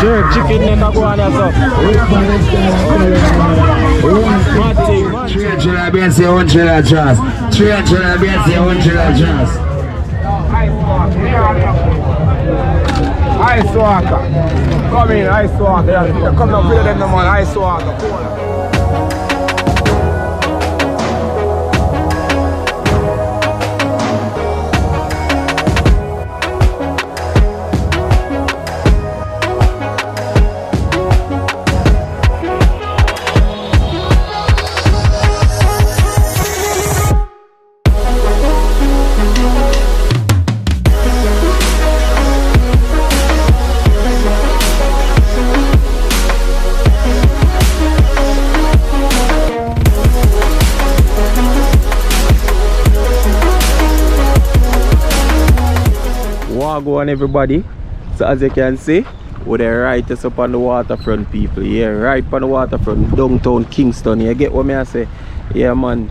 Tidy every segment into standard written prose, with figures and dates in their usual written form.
Jerk chicken neck go on here, so. Matty. 300 BNC, 100 jazz. 300 BNC, 100 jazz. Ice walker. Come in, ice walker. Come up with them, man. Ice walker. Go on everybody, so as you can see, we're there right up on the waterfront, people. Yeah, right on the waterfront, downtown Kingston. You get what me I say? Yeah man,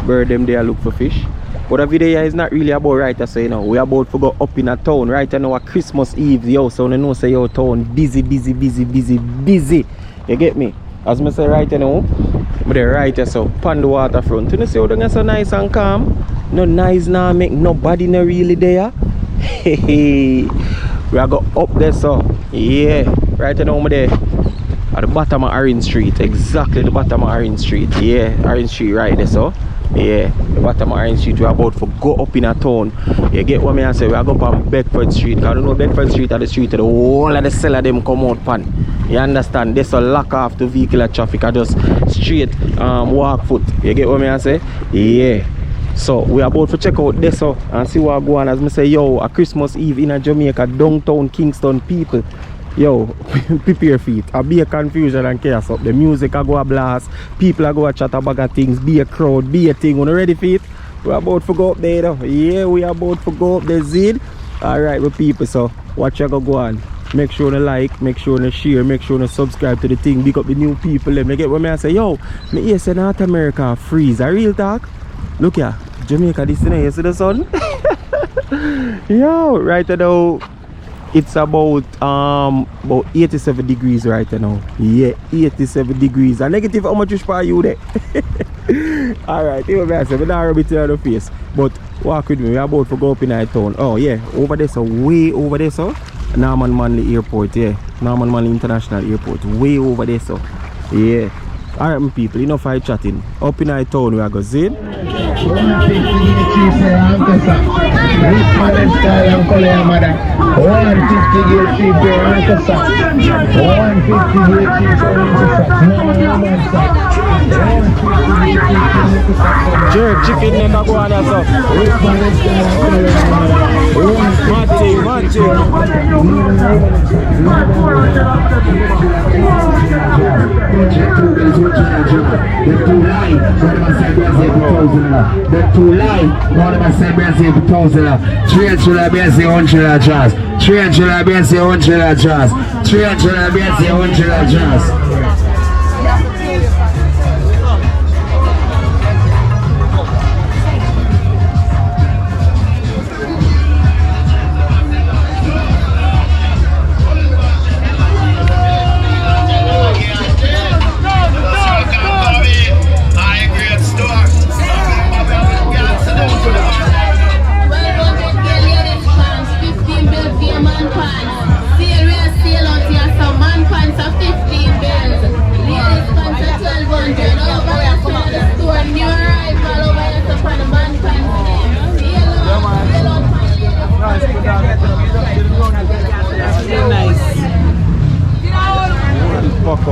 bird them there look for fish. But the video here is not really about right, so you know, we about to go up in a town right now at Christmas Eve, yo, so you know say your town busy. You get me? As me say right now, we're there right here, so on the waterfront. You know see how they're so nice and calm? No nice now, make nobody no really there. Hey, we are go up there, so yeah, right now over there at the bottom of Orange Street, exactly the bottom of Orange Street. Yeah, Orange Street right there, so yeah, the bottom of Orange Street. We are about to go up in a town. You get what me I say? We are go up on Bedford Street, because you know Bedford Street are the street of the whole of the seller them come out pan. You understand? There's a lock off the vehicular traffic, I just straight walk foot. You get what me I say? Yeah. So we are about to check out this and see what go on. As I say, yo, a Christmas Eve in a Jamaica, downtown Kingston, people. Yo, prepare feet. A be a confusion and chaos up. The music a go a blast. People are go a chat about things. Be a crowd, be a thing. You ready for it? We are about to go up there though. Yeah, we are about to go up there, Zid. Alright, with people, so watch you go on. Make sure to like, make sure to share, make sure to subscribe to the thing. Big up the new people. Let me get what me I say, yo, me here say North America freeze. A real talk? Look here. Jamaica, this thing, you see the sun? Yo, right now it's about 87 degrees right now. Yeah, 87 degrees. A negative, how much is for you there? Alright, even I say, we don't rub it on the face. But walk with me, we're about to go up in our town. Oh yeah, over there, so way over there, so Norman Manley Airport, yeah. Norman Manley International Airport, way over there, so yeah. Alright, my people, enough I chatting. Up in our town, we are going to see. 150 jerk chicken neck go on here, so. Matty. The two line, one of my celebrities in 2000, 300 BNC, 100 jazz, 300 BNC, 100 jazz, 300 BNC, 100 jazz.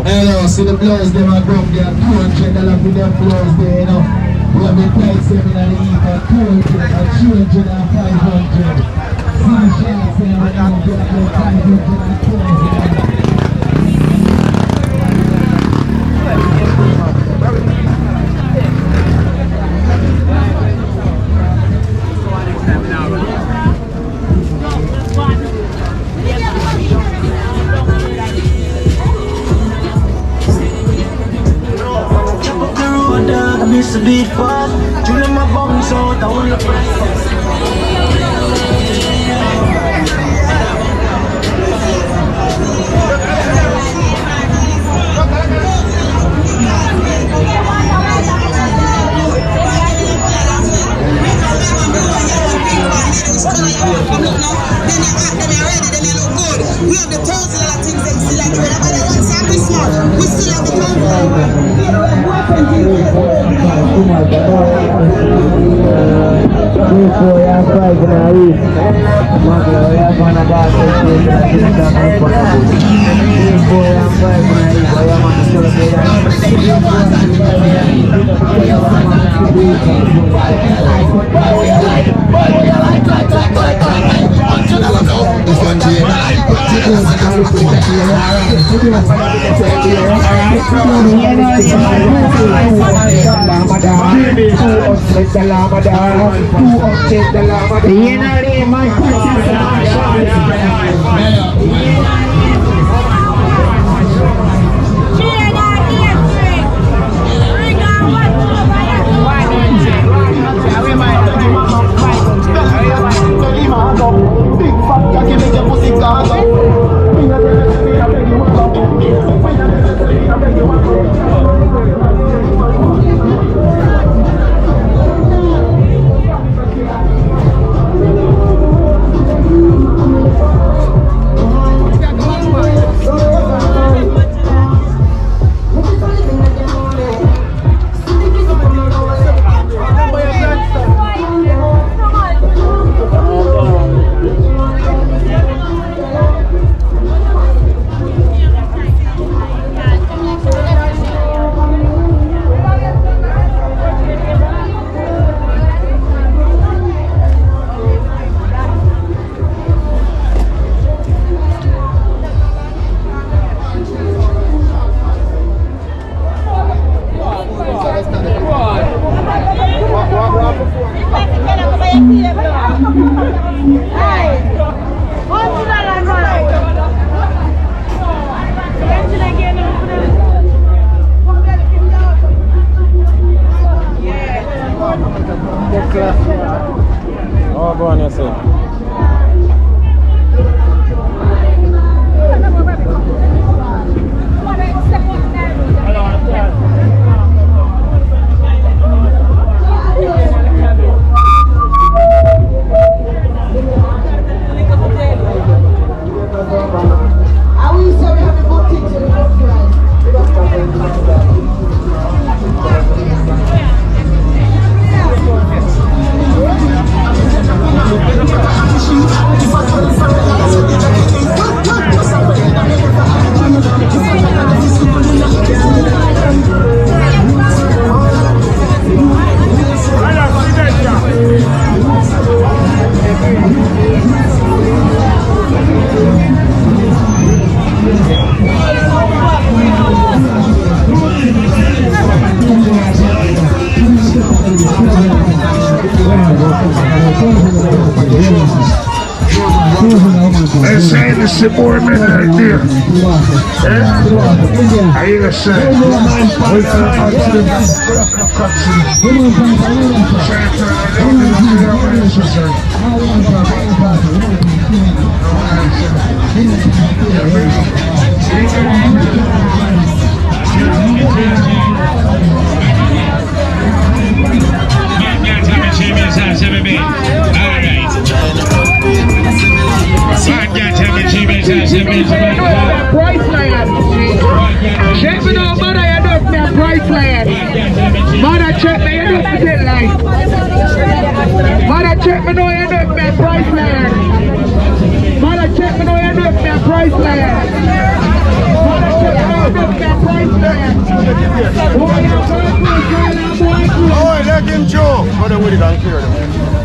Hello, see the blows, they are broke, they are $200 for their blows there, you know. We have been playing 7 and 8 and 200 and 200 and 500. See the shots, they are 500 and 200. Miss a beat fast, chillin' my bones out, I wanna press. We have the thousand other things that still are trade. About the one say Christmas, we still have the Oh, go on yourself. They're saying it's a more men right there. I hear a say. We got to Check me now, mother, you don't get Priceland. Mother, check me, you don't get it like. Mother, check me now, you don't get Priceland. Mother, check me now, you don't get Priceland. Mother, check me now, you don't get Priceland. Oh, let him show. Go to Woody and clear them.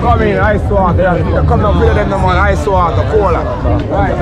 Come in, ice water. Yeah. Come up with them no more ice water, cola. Right.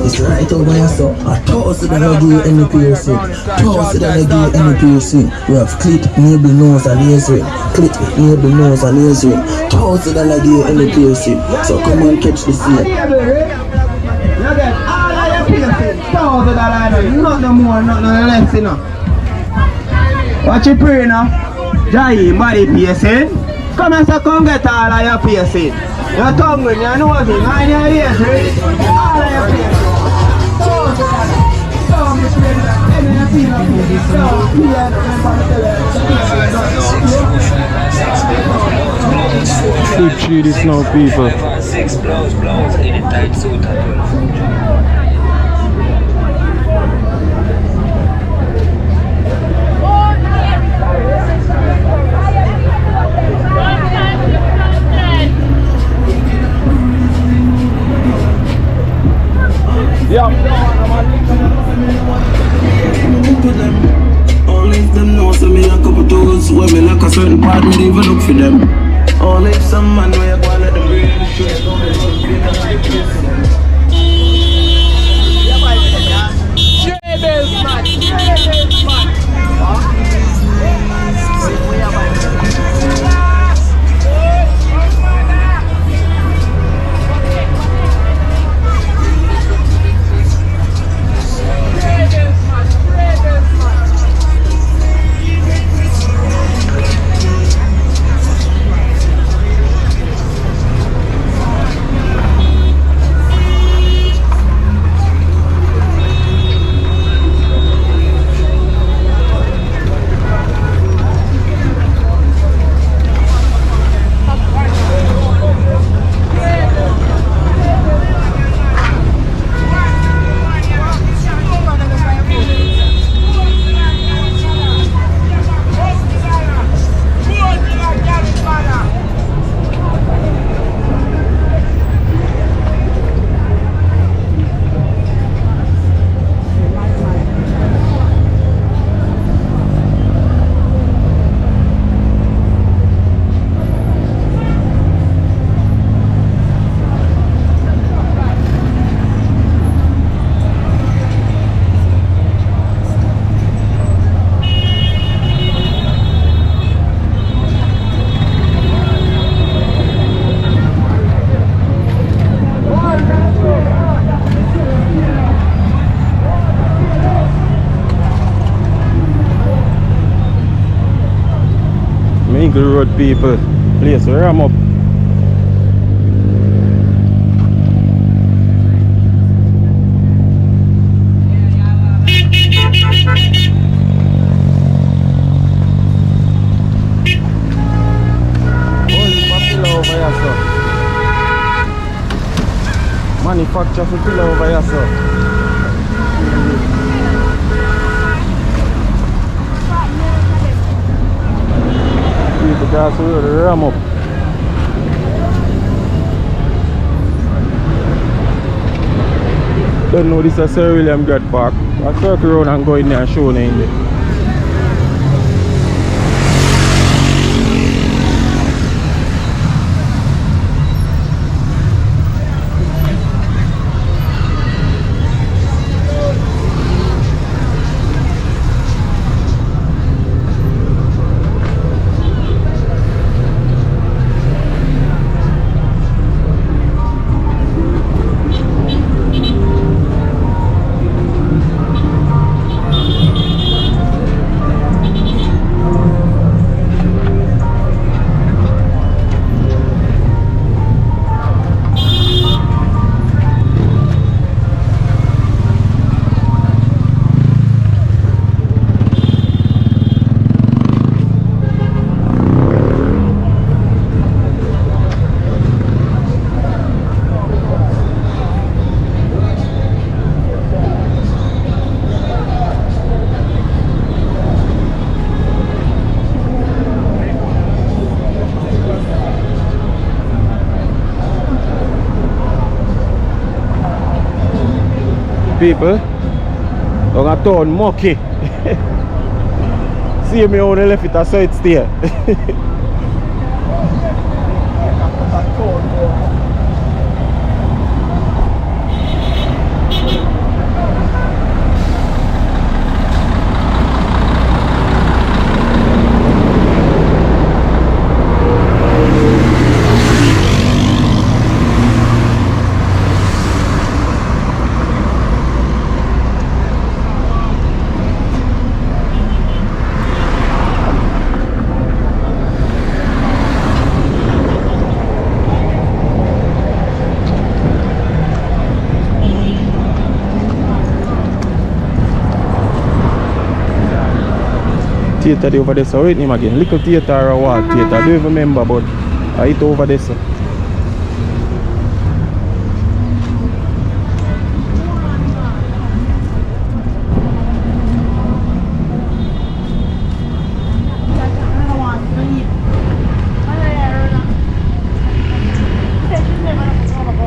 It's right over here, so I toss it and I give you any piercing. Toss it and I give you any piercing. We have clit, neighbor, nose, and ears ring. Clit, neighbor, nose, and ears ring. Toss it and I give you any piercing. So come on, catch the scene. You get all of your piercing. $1,000, not no more, not no less, you know. What you pray now? Jai, body piercing. Come and say, come get all of your piercing. Your tongue ring, your nose ring, and your ears ring. All of your piercing. Keep cheat this now, people. 6 blows in a tight suit. Only if them know some me a couple toes where me like a certain part me even look for them. Only if some man where you go let them brain shit on the Mingle Road, people. Place where I'm up. Manufacture for pillar over here, sir. People gas the ram up. Don't know this is Sir William Grad Park. I'll circle around and go in there and show you in there. people. I'm going to turn mucky. See me on the left it, so it's there. Theater over there, so wait him again. Little theater or what theater? I don't even remember, but I eat over there. So.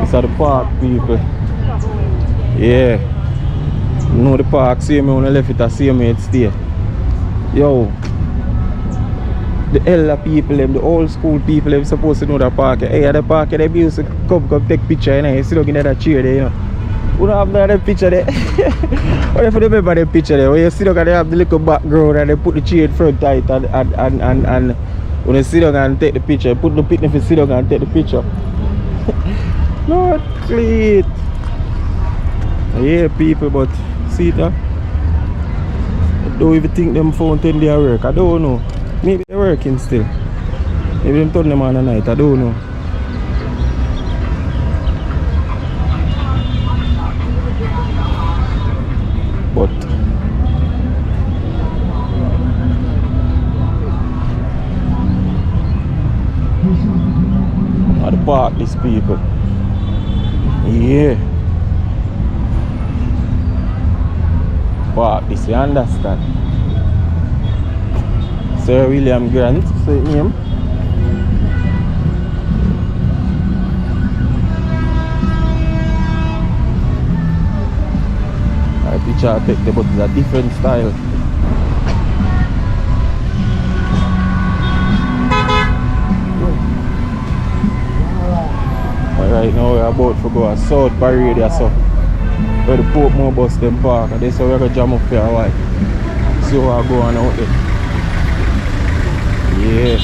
These are the park people. Yeah. You know the park, see me on the left it, I see me it's there. Yo, the elder people, them, the old school people, them supposed to know the park. Hey, at the park, they used to come take picture, you know. You see looking at that chair there, you know. We don't have that picture there. What if you remember the picture there? When you see, look at they have the little background and they put the chair in front tight and when you sit down and take the picture, put the picture if you sit down and take the picture. Not clean. Yeah, people, but see that. Don't even think them fountain they work. I don't know. Maybe they're working still. Maybe them turn them on at night. I don't know. But at the park, these people. Yeah. Park this, you understand? Sir William Grant, say him. I picture I take the but it's a different style. Right now we're about to go a South Parade or so. Where the Portmore bus them park, and that's how we're going to jam up for a while. See how I go on out there. Yeah.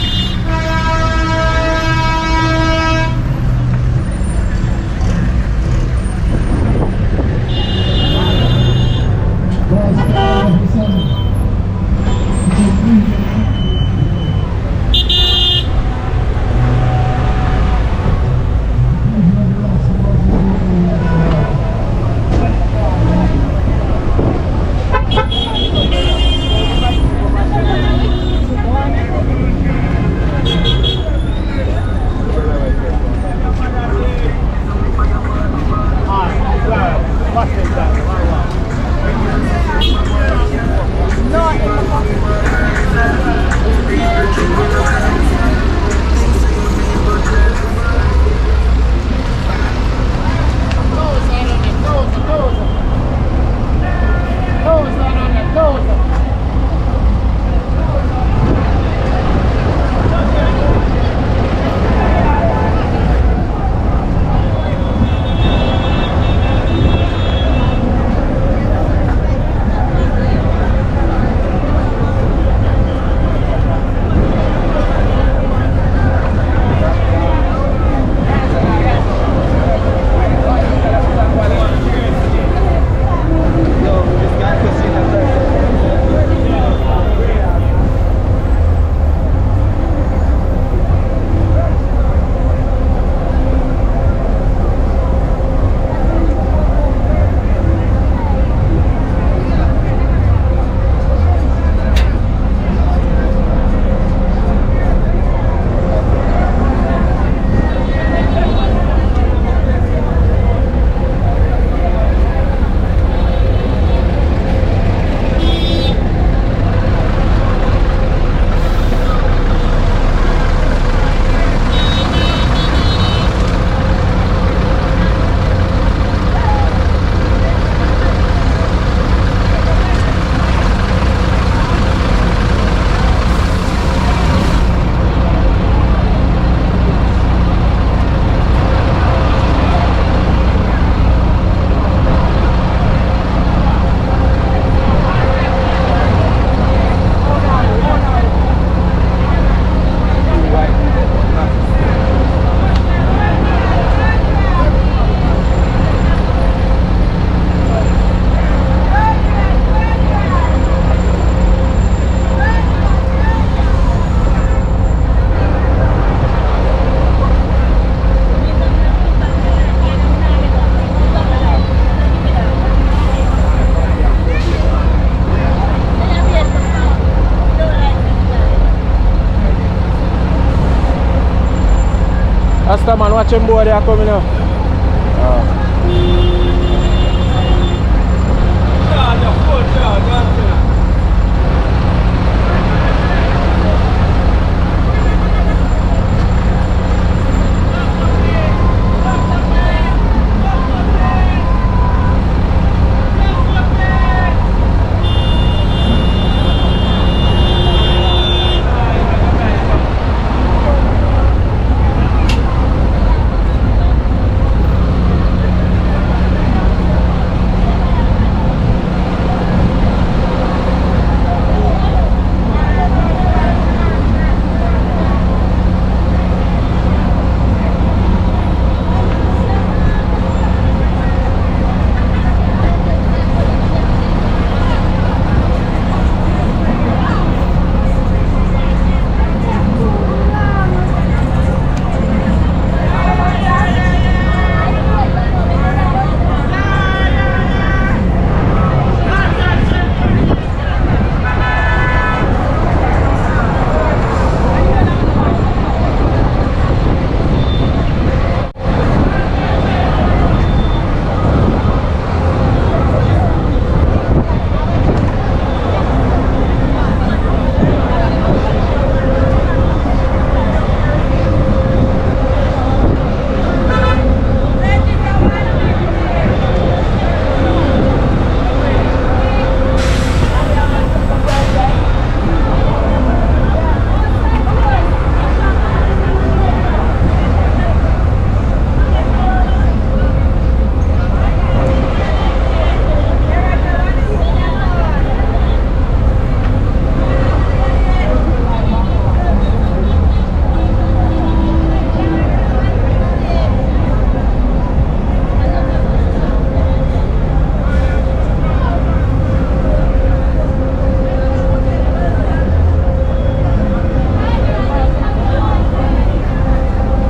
Asta man, watch him boy there coming up.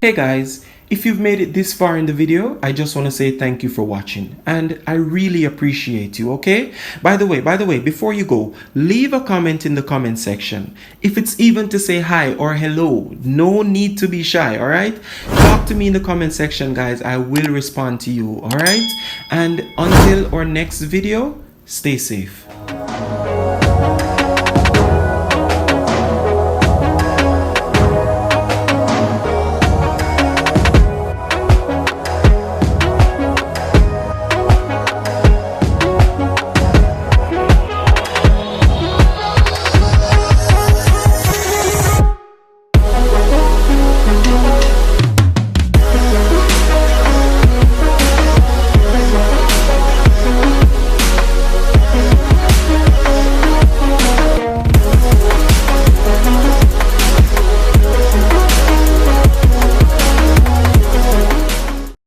Hey guys, if you've made it this far in the video, I just want to say thank you for watching and I really appreciate you, okay? By the way, before you go, leave a comment in the comment section. If it's even to say hi or hello, no need to be shy, all right? Talk to me in the comment section, guys. I will respond to you, all right? And until our next video, stay safe.